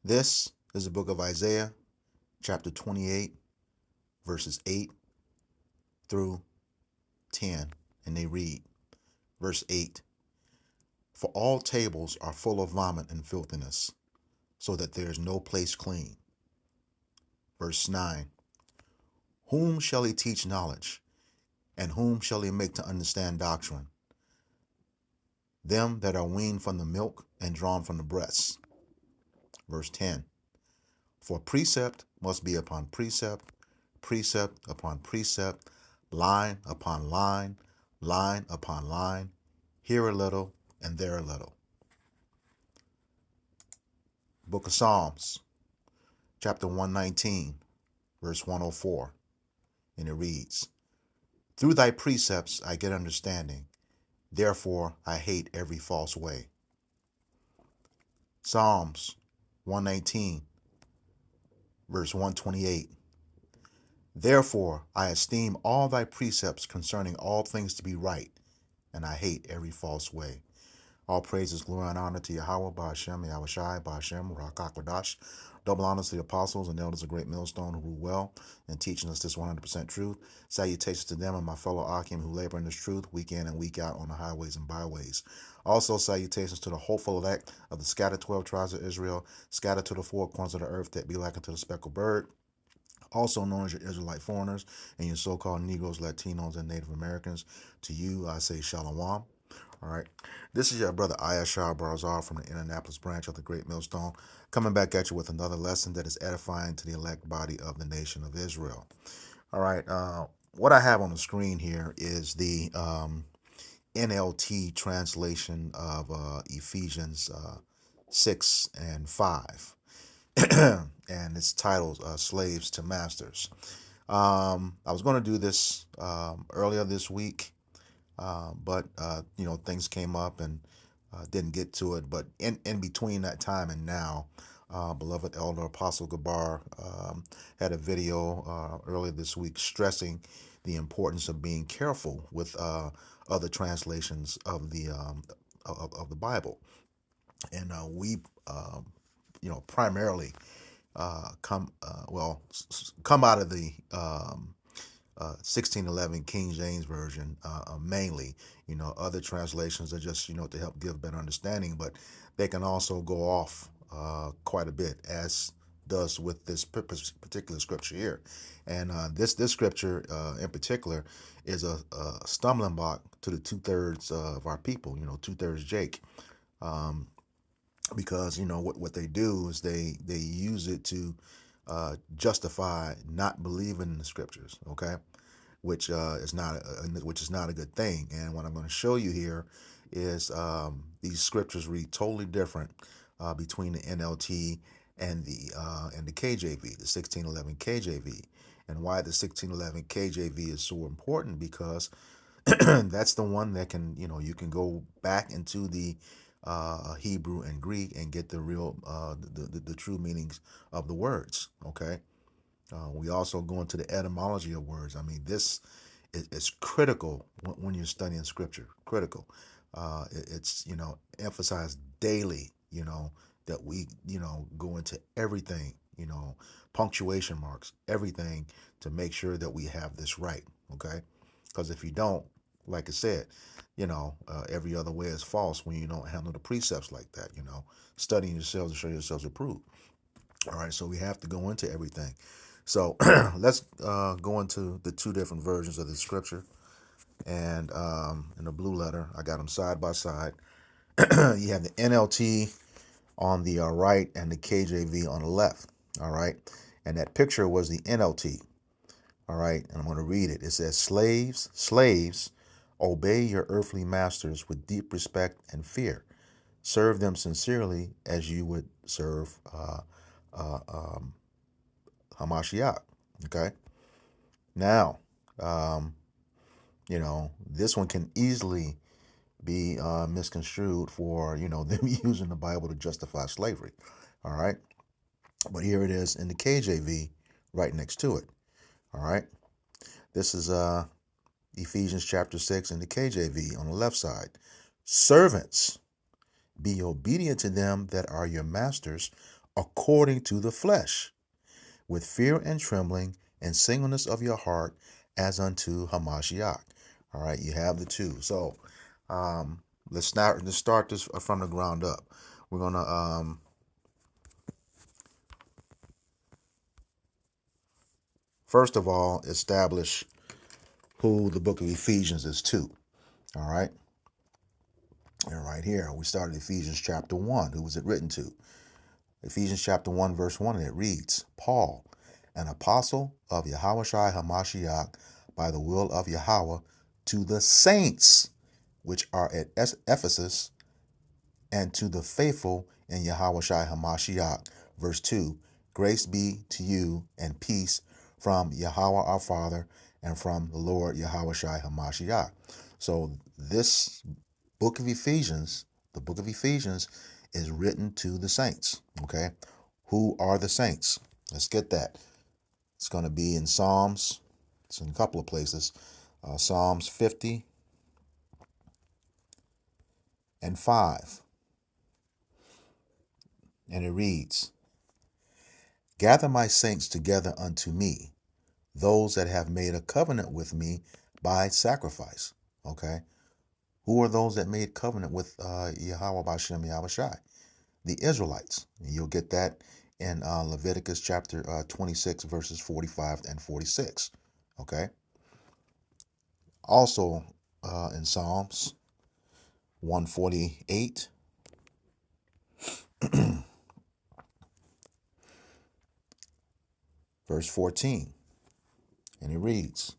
This is the book of Isaiah, chapter 28, verses 8 through 10. And they read, verse 8, "For all tables are full of vomit and filthiness, so that there is no place clean." Verse 9, "Whom shall he teach knowledge? And whom shall he make to understand doctrine? Them that are weaned from the milk and drawn from the breasts." Verse 10, "For precept must be upon precept, precept upon precept, line upon line, line upon line, here a little and there a little." Book of Psalms, chapter 119, verse 104, and it reads, "Through thy precepts I get understanding, therefore I hate every false way." Psalms 119, verse 128, "Therefore I esteem all thy precepts concerning all things to be right, and I hate every false way." All praises, glory, and honor to Yahweh, Ba'ashem, Yahushai, Ba'ashem, Rakakwadash. Double honors to the apostles and elders of Great Millstone who rule well in teaching us this 100% truth. Salutations to them and my fellow Akim who labor in this truth week in and week out on the highways and byways. Also, salutations to the hopeful elect of the scattered 12 tribes of Israel, scattered to the four corners of the earth that be like unto the speckled bird, also known as your Israelite foreigners and your so-called Negroes, Latinos, and Native Americans. To you, I say Shalom. All right. This is your brother Ayashar Barzar from the Indianapolis branch of the Great Millstone, coming back at you with another lesson that is edifying to the elect body of the nation of Israel. All right. What I have on the screen here is the NLT translation of Ephesians 6 and 5. And it's titled Slaves to Masters. I was going to do this earlier this week. But things came up and didn't get to it. But in between that time and now, beloved Elder Apostle Gabar had a video earlier this week stressing the importance of being careful with other translations of the Bible, and we primarily come out of the 1611 King James Version mainly. Other translations are just, to help give better understanding, but they can also go off quite a bit, as does with this particular scripture here. And this scripture in particular is a stumbling block to the 2/3 of our people, 2/3 Jake. Because what they do is they use it to justify not believing in the scriptures, okay, which is not a good thing. And what I'm going to show you here is these scriptures read totally different between the NLT and the KJV, the 1611 KJV. And why the 1611 KJV is so important, because that's the one that can, you can go back into the Hebrew and Greek and get the real, the true meanings of the words. Okay. We also go into the etymology of words. I mean, this is critical when you're studying scripture. Critical. It's emphasized daily. That we go into everything. Punctuation marks, everything, to make sure that we have this right. Okay. Because if you don't, like I said, every other way is false when you don't handle the precepts like that. Studying yourselves to show yourselves approved. All right, so we have to go into everything. So let's go into the two different versions of the scripture. And in the blue letter, I got them side by side. You have the NLT on the right and the KJV on the left. All right, and that picture was the NLT. All right, and I'm going to read it. It says, slaves, obey your earthly masters with deep respect and fear. Serve them sincerely as you would serve Hamashiach. Okay. Now, this one can easily be misconstrued for, them using the Bible to justify slavery. All right. But here it is in the KJV right next to it. All right. This is Ephesians chapter 6 in the KJV on the left side. Servants, be obedient to them that are your masters according to the flesh, with fear and trembling and singleness of your heart, as unto Hamashiach. All right, you have the two. So let's start this from the ground up. We're gonna first of all establish who the book of Ephesians is to. All right. And right here, we started Ephesians chapter 1. Who was it written to? Ephesians chapter 1, verse 1, and it reads, Paul, an apostle of Yahushua Hamashiach, by the will of Yahweh, to the saints which are at Ephesus, and to the faithful in Yahushua Hamashiach. Verse 2, grace be to you and peace from Yahweh our Father and from the Lord Yahushua Hamashiach. So this book of Ephesians, the book of Ephesians, is written to the saints. Okay, who are the saints? Let's get that. It's going to be in Psalms. It's in a couple of places. Psalms 50 and 5. And it reads, gather my saints together unto me, those that have made a covenant with me by sacrifice. Okay, who are those that made covenant with Yahweh Bashem Yahushai? The Israelites. And you'll get that in Leviticus chapter 26, verses 45 and 46. Okay. Also in Psalms 148, verse 14. And it reads,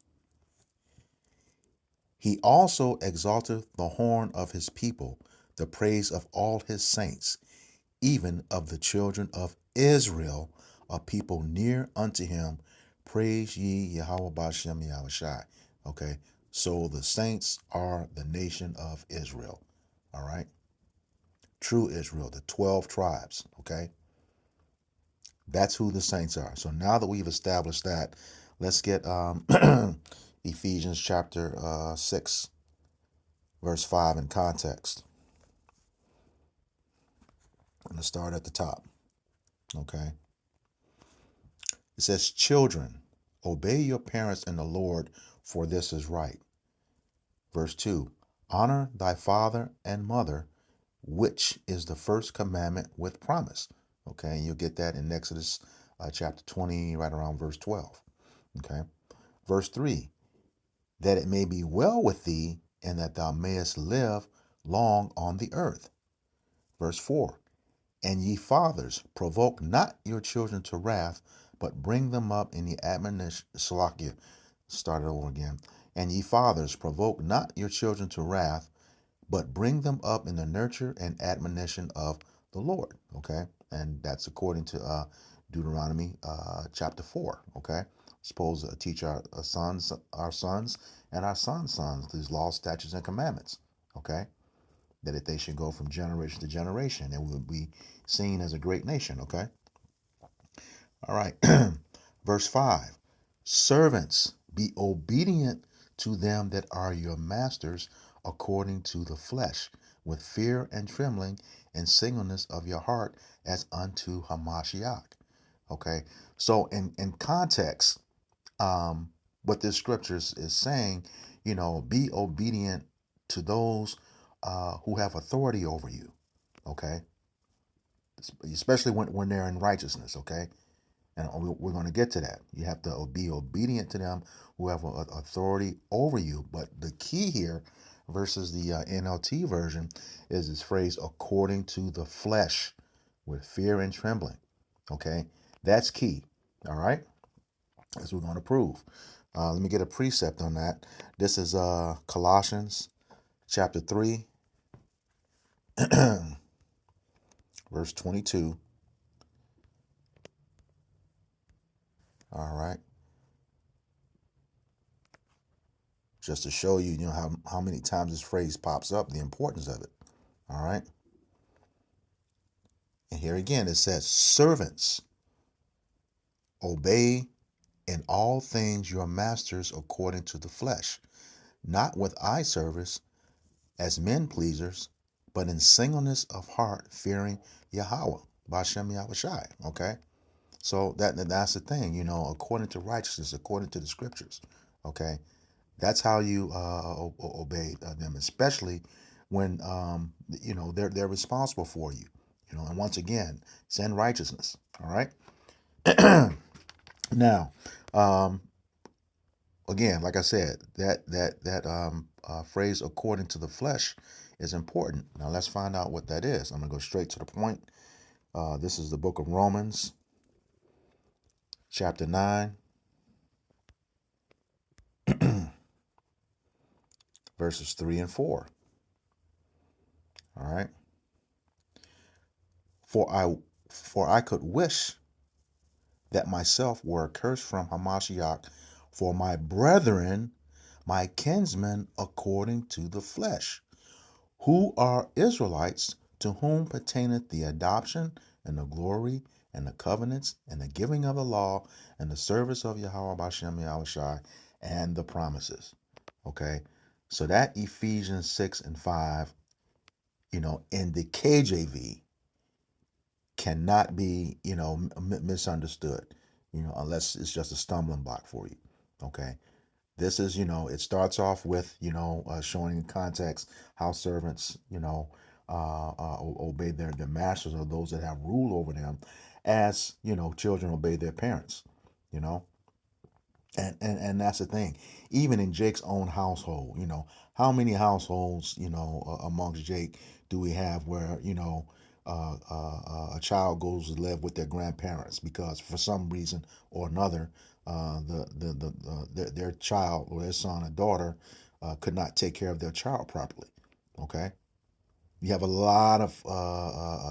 he also exalteth the horn of his people, the praise of all his saints, even of the children of Israel, a people near unto him. Praise ye Yahweh Bashem Yahushai. Okay, so the saints are the nation of Israel. All right, true Israel, the 12 tribes. Okay, that's who the saints are. So now that we've established that, let's get Ephesians chapter 6, verse 5 in context. I'm going to start at the top. Okay. It says, children, obey your parents in the Lord, for this is right. Verse 2, honor thy father and mother, which is the first commandment with promise. Okay, you'll get that in Exodus chapter 20, right around verse 12. Okay, verse 3, that it may be well with thee, and that thou mayest live long on the earth. Verse 4, and ye fathers, provoke not your children to wrath, but bring them up in the admonition. Salakia, start it over again. And ye fathers, provoke not your children to wrath, but bring them up in the nurture and admonition of the Lord. Okay, and that's according to Deuteronomy chapter 4. Okay, supposed to teach our sons, and our sons' sons these laws, statutes, and commandments. Okay, that if they should go from generation to generation, and we will be seen as a great nation. Okay. All right. Verse 5. Servants, be obedient to them that are your masters according to the flesh, with fear and trembling and singleness of your heart, as unto Hamashiach. Okay. So in context, what this scripture is saying, be obedient to those who have authority over you. Okay. Especially when they're in righteousness. Okay. And we're going to get to that. You have to be obedient to them who have authority over you. But the key here versus the NLT version is this phrase, according to the flesh, with fear and trembling. Okay, that's key. All right, as we're going to prove. Let me get a precept on that. This is Colossians chapter 3, verse 22. All right. Just to show you, how many times this phrase pops up, the importance of it. All right. And here again, it says, servants, obey in all things your masters according to the flesh, not with eye service as men pleasers, but in singleness of heart, fearing Yahweh. Bashem Yahushai. Okay. So that's the thing, according to righteousness, according to the scriptures. Okay. That's how you obey them, especially when they're responsible for you. And once again, it's in righteousness. All right. Now, um, again, like I said, that phrase "according to the flesh" is important. Now let's find out what that is. I'm gonna go straight to the point. This is the book of Romans, chapter 9, verses 3 and 4. All right. For I for I could wish that myself were accursed from Hamashiach for my brethren, my kinsmen according to the flesh, who are Israelites, to whom pertaineth the adoption and the glory and the covenants and the giving of the law and the service of Yahweh Bashem Yahushai and the promises. Okay. So that Ephesians 6 and 5, in the KJV cannot be, misunderstood, unless it's just a stumbling block for you. Okay. This is, it starts off with, showing in context how servants, obey their masters, or those that have rule over them, as, children obey their parents, you know. And that's the thing. Even in Jake's own household, how many households, amongst Jake do we have where, a child goes to live with their grandparents because for some reason or another, their child or their son or daughter could not take care of their child properly. Okay. You have a lot of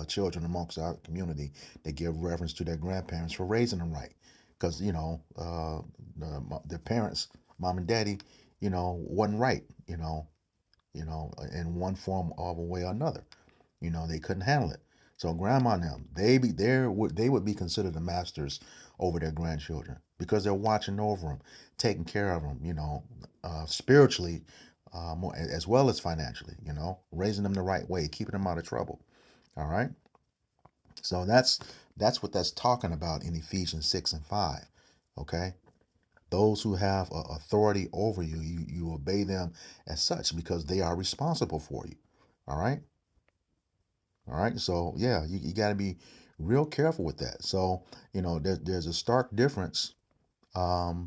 children amongst our community that give reference to their grandparents for raising them right, because their parents, mom and daddy, wasn't right, in one form of a way or another. They couldn't handle it. So grandma and them, they would be considered the masters over their grandchildren because they're watching over them, taking care of them, spiritually, more, as well as financially, raising them the right way, keeping them out of trouble. All right. So that's what that's talking about in Ephesians 6 and 5. Okay. Those who have authority over you, you obey them as such because they are responsible for you. All right. All right. So yeah, you got to be real careful with that. So, there's a stark difference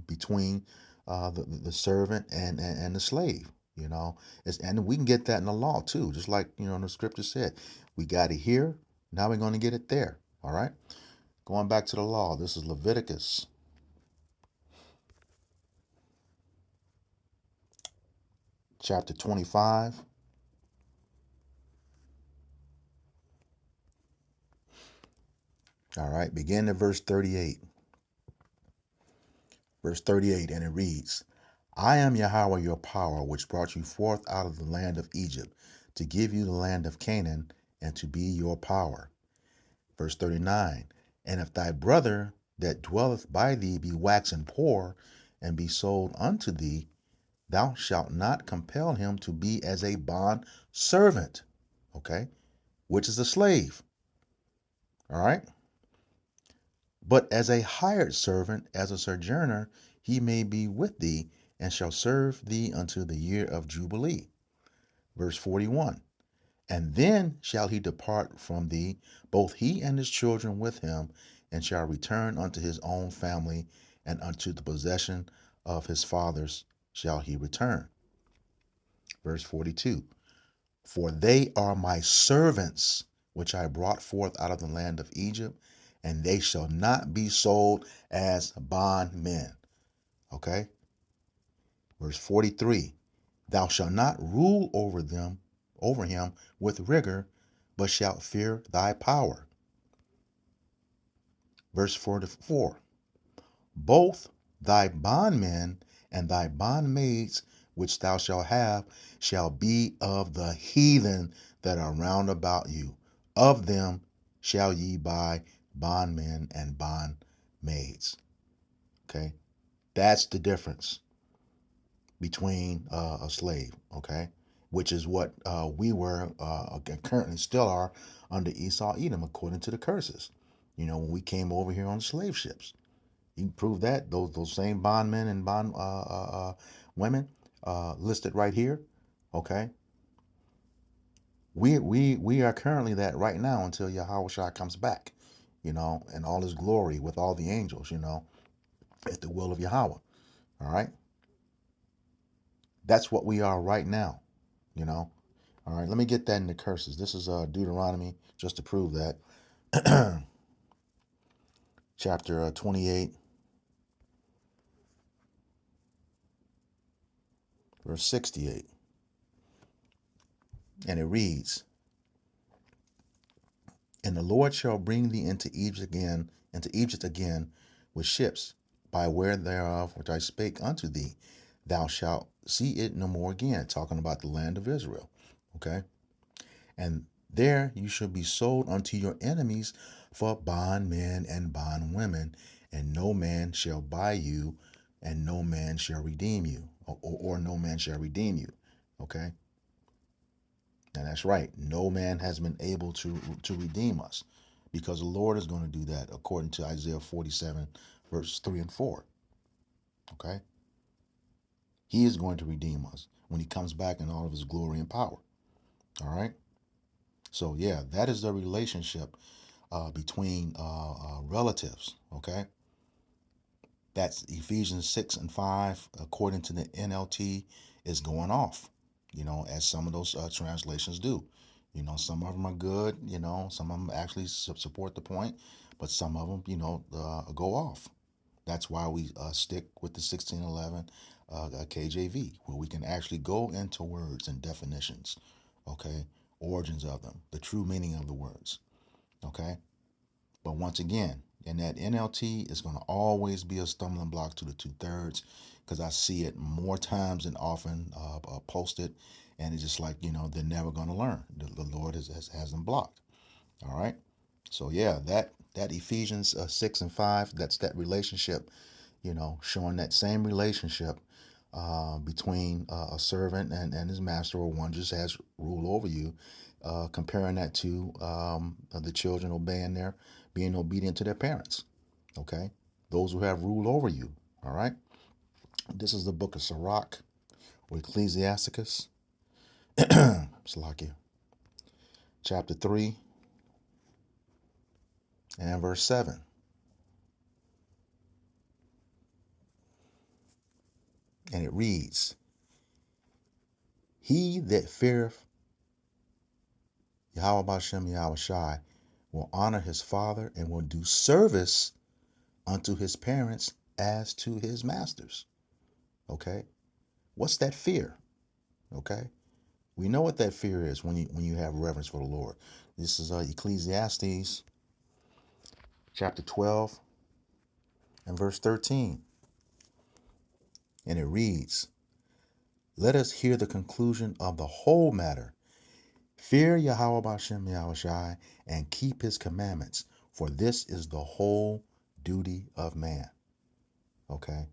between the servant and the slave. And we can get that in the law too, just like the scripture said. We got it here. Now we're going to get it there. All right. Going back to the law. This is Leviticus chapter 25. All right. Begin at verse 38. Verse 38, and it reads, I am Yahweh your power, which brought you forth out of the land of Egypt, to give you the land of Canaan, and to be your power. Verse 39, and if thy brother that dwelleth by thee be waxen poor, and be sold unto thee, thou shalt not compel him to be as a bond servant, okay, which is a slave, all right, but as a hired servant, as a sojourner, he may be with thee, and shall serve thee until the year of Jubilee. Verse 41, and then shall he depart from thee, both he and his children with him, and shall return unto his own family, and unto the possession of his fathers shall he return. Verse 42, for they are my servants, which I brought forth out of the land of Egypt, and they shall not be sold as bondmen. Okay? Verse 43, thou shalt not rule over him with rigor, but shalt fear thy power. Verse 44, both thy bondmen and thy bondmaids which thou shalt have shall be of the heathen that are round about you. Of them shall ye buy bondmen and bondmaids. Okay, that's the difference between a slave. Okay, which is what we were currently still are under Esau, Edom, according to the curses. When we came over here on slave ships, you can prove that those same bondmen and bond women listed right here. Okay, we are currently that right now until Yahweh Shai comes back, in all his glory with all the angels, at the will of Yahweh. All right, that's what we are right now, you know. All right, let me get that in the curses. This is Deuteronomy, just to prove that. Chapter 28, verse 68. And it reads, "And the Lord shall bring thee into Egypt again with ships, by where thereof which I spake unto thee. Thou shalt see it no more again." Talking about the land of Israel. Okay. "And there you shall be sold unto your enemies for bondmen and bondwomen, and no man shall buy you, and no man shall redeem you, or no man shall redeem you." Okay. And that's right. No man has been able to redeem us, because the Lord is going to do that according to Isaiah 47, verses 3 and 4. Okay. He is going to redeem us when he comes back in all of his glory and power. All right. So, yeah, that is the relationship between relatives. Okay. That's Ephesians 6 and 5, according to the NLT, is going off, as some of those translations do. Some of them are good, some of them actually support the point, but some of them, go off. That's why we stick with the 1611 KJV, where we can actually go into words and definitions, okay, origins of them, the true meaning of the words, okay. But once again, in that NLT, is going to always be a stumbling block to the 2/3, because I see it more times than often posted, and it's just like, they're never going to learn. The Lord has them blocked. All right. So yeah, that Ephesians 6 and 5, that's that relationship, showing that same relationship between a servant and his master, or one just has rule over you, comparing that to the children being obedient to their parents. Okay, those who have rule over you. All right, this is the book of Sirach or Ecclesiasticus, Salakia, chapter 3 and verse 7, and it reads, "He that feareth Yahweh Bashem Yahweh Shai will honor his father and will do service unto his parents as to his masters." Okay, what's that fear? Okay, we know what that fear is when you have reverence for the Lord. This is Ecclesiastes chapter 12 and verse 13, and it reads, "Let us hear the conclusion of the whole matter. Fear Yahweh Bashem Yahweh Shai and keep his commandments, for this is the whole duty of man." Okay.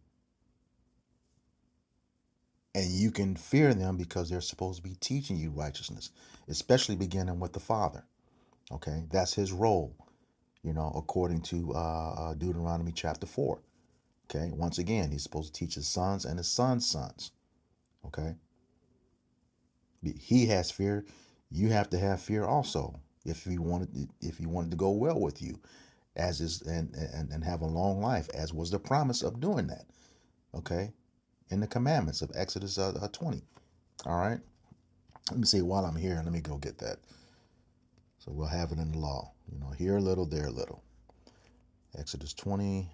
And you can fear them because they're supposed to be teaching you righteousness, especially beginning with the Father. Okay. That's his role, according to Deuteronomy chapter 4. Okay. Once again, he's supposed to teach his sons and his sons' sons. Okay. He has fear. You have to have fear also if you wanted to go well with you, as is and have a long life, as was the promise of doing that. Okay. In the commandments of Exodus 20. All right. Let me see, while I'm here, let me go get that. So we'll have it in the law. Here a little, there a little. Exodus 20,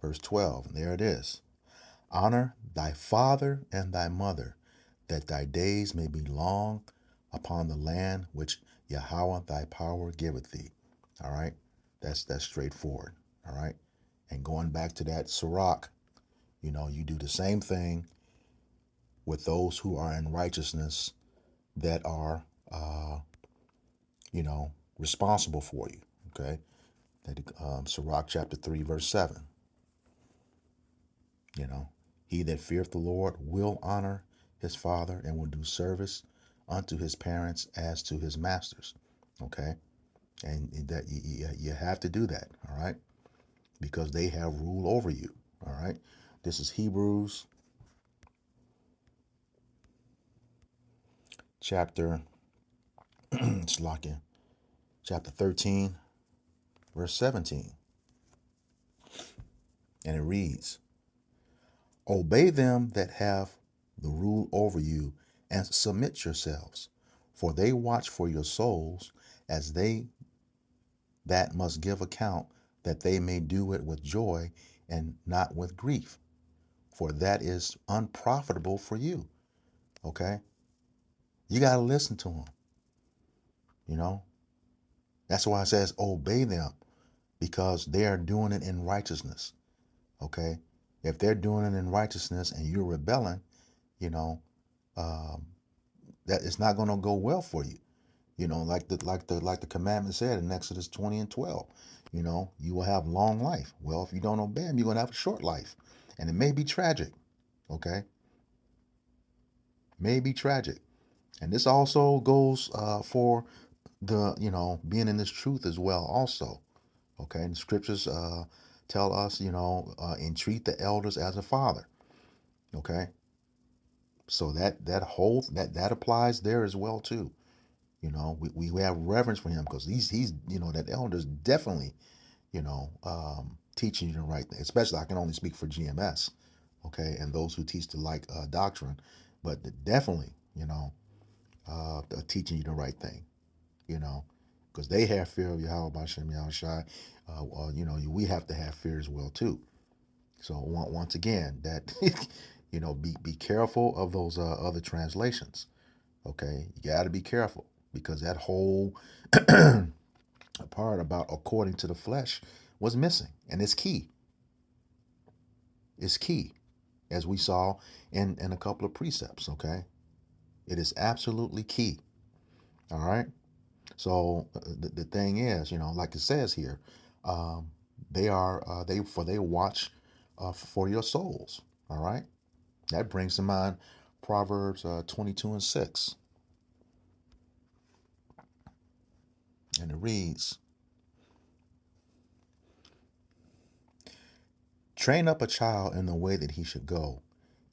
verse 12. And there it is. "Honor thy father and thy mother, that thy days may be long upon the land which Yahweh thy power giveth thee." All right. That's straightforward. All right. And going back to that Sirach, you do the same thing with those who are in righteousness, that are, responsible for you. Okay. Sirach chapter 3, verse 7. He that feareth the Lord will honor his father and will do service unto his parents as to his masters. Okay, and that you have to do that. All right, because they have rule over you. All right, this is Hebrews chapter it's locking chapter 13 verse 17, and it reads, obey them that have the rule over you, and submit yourselves, for they watch for your souls, as they that must give account, that they may do it with joy and not with grief, for that is unprofitable for you. Okay? You got to listen to them. You know? That's why it says obey them, because they are doing it in righteousness. Okay? If they're doing it in righteousness and you're rebelling, you know, um, that it's not going to go well for you. You know, like the commandment said in Exodus 20 and 12. You know, you will have long life. Well, if you don't obey him, you're going to have a short life, and it may be tragic. Okay, may be tragic, and this also goes for the being in this truth as well. Also, okay, and the scriptures tell us entreat the elders as a father. Okay, so that applies there as well too. We have reverence for him because he's that elder is definitely teaching you the right thing. Especially, I can only speak for GMS, okay, and those who teach the like doctrine, but definitely teaching you the right thing, you know, because they have fear of Yahweh Bashem Yahushai. We have to have fear as well too. So once again, that be careful of those other translations. Okay, you got to be careful because that whole part about according to the flesh was missing, and it's key. It's key, as we saw in a couple of precepts. Okay, it is absolutely key. All right. So the thing is, like it says here, um, they watch for your souls. All right. That brings to mind Proverbs 22 and 6, and it reads, train up a child in the way that he should go,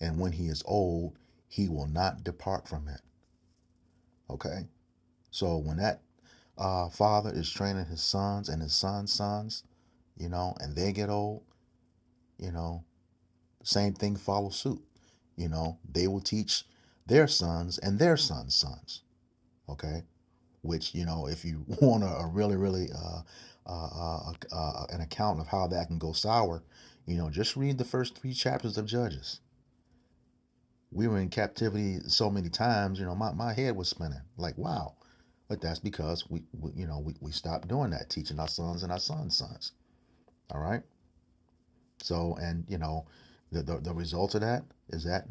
and when he is old, he will not depart from it. Okay? So when that father is training his sons and his sons' sons, and they get old, you know, same thing follows suit. They will teach their sons and their sons' sons. Okay? Which, if you want a really, really an account of how that can go sour, just read the first 3 chapters of Judges. We were in captivity so many times, my head was spinning. Like, wow. But that's because we stopped doing that, teaching our sons and our sons' sons. All right. So, and the result of that is that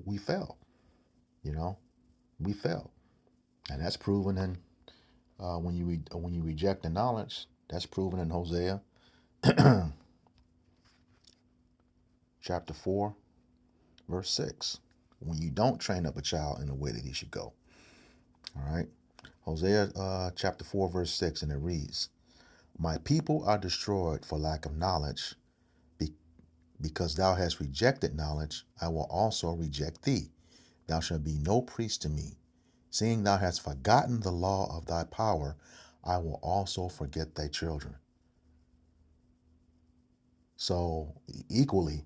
we fell. You know, we fell, and that's proven in when you reject the knowledge. That's proven in Hosea chapter 4, verse 6. When you don't train up a child in the way that he should go. All right. Hosea chapter 4, verse 6, and it reads, my people are destroyed for lack of knowledge. Because thou hast rejected knowledge, I will also reject thee. Thou shalt be no priest to me. Seeing thou hast forgotten the law of thy power, I will also forget thy children. So equally,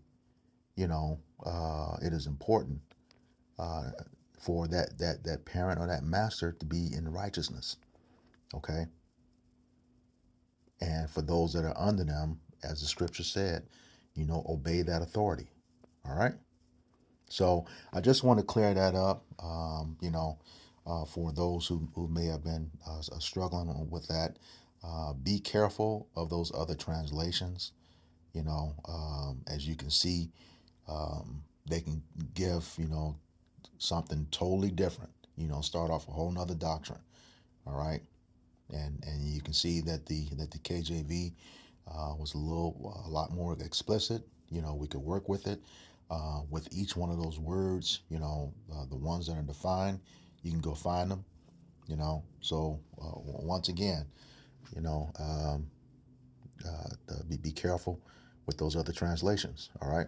it is important uh, for that parent or that master to be in righteousness. Okay. And for those that are under them, as the scripture said, obey that authority. All right. So I just want to clear that up, for those who may have been struggling with that. Be careful of those other translations. As you can see, they can give, something totally different, start off a whole nother doctrine. All right. And you can see that the KJV was a lot more explicit. We could work with it. with each one of those words, the ones that are defined, you can go find them, So once again, you know, um, be careful with those other translations, all right?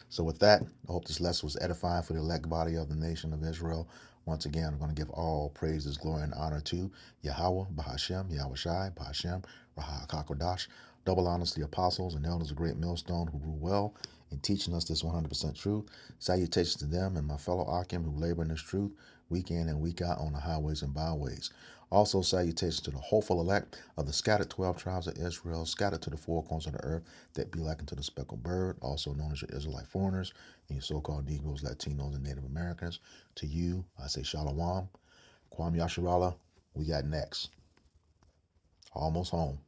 So with that, I hope this lesson was edifying for the elect body of the nation of Israel. Once again, I'm going to give all praises, glory, and honor to Yahweh, Bahashem, Yahweh Shai, Bahashem, Raha Kakodash. Double honors to the apostles and elders of Great Millstone who grew well in teaching us this 100% truth. Salutations to them and my fellow Akim who labor in this truth week in and week out on the highways and byways. Also, salutations to the hopeful elect of the scattered 12 tribes of Israel, scattered to the four corners of the earth, that be like unto the speckled bird, also known as your Israelite foreigners, and your so-called Negroes, Latinos, and Native Americans. To you, I say Shalom, Kwam Yasharala. We got next. Almost home.